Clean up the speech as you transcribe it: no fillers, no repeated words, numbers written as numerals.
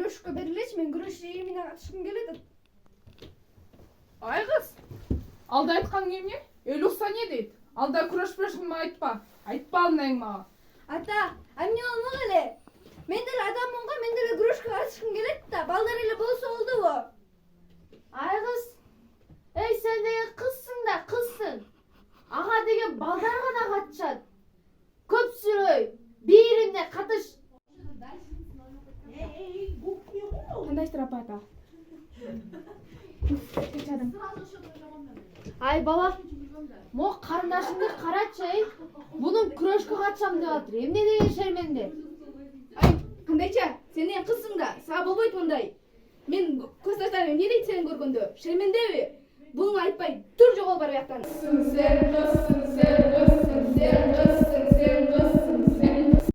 күрөшкө берилечи, мен күрөш ийимине катышкым келет. Ай кыз, алда айткан эмне? Эл укса не дейт? Алда күрөшпөшүн айтпа. Айтпа алнайың мага. Ата, эмне болмок эле? Мен деле адаммын го, мен деле күрөшкө катышкым келет да, балдар эле болсо болдубу? Ай кыз, эй сен деген кызсың да кызсың. Ага деген балдар гана катышат. Көп сүрөй, биримде катыш. Кандайсыздар апа ата? Кечадым. Ай бала, мо карындашыңды карачы, эй. Бунун күрөшкө катышам деп атыр. Эмне деген шерменде? Ай, кандайча? Сен деген кызсың да, сага болбойт мындай. Мен көз таштарым эмне дейт сени көргөндө? Шермендеби? Буну айтпай тур жогол бар бияктан. Сен кызсың, сен кызсың, сен кызсың.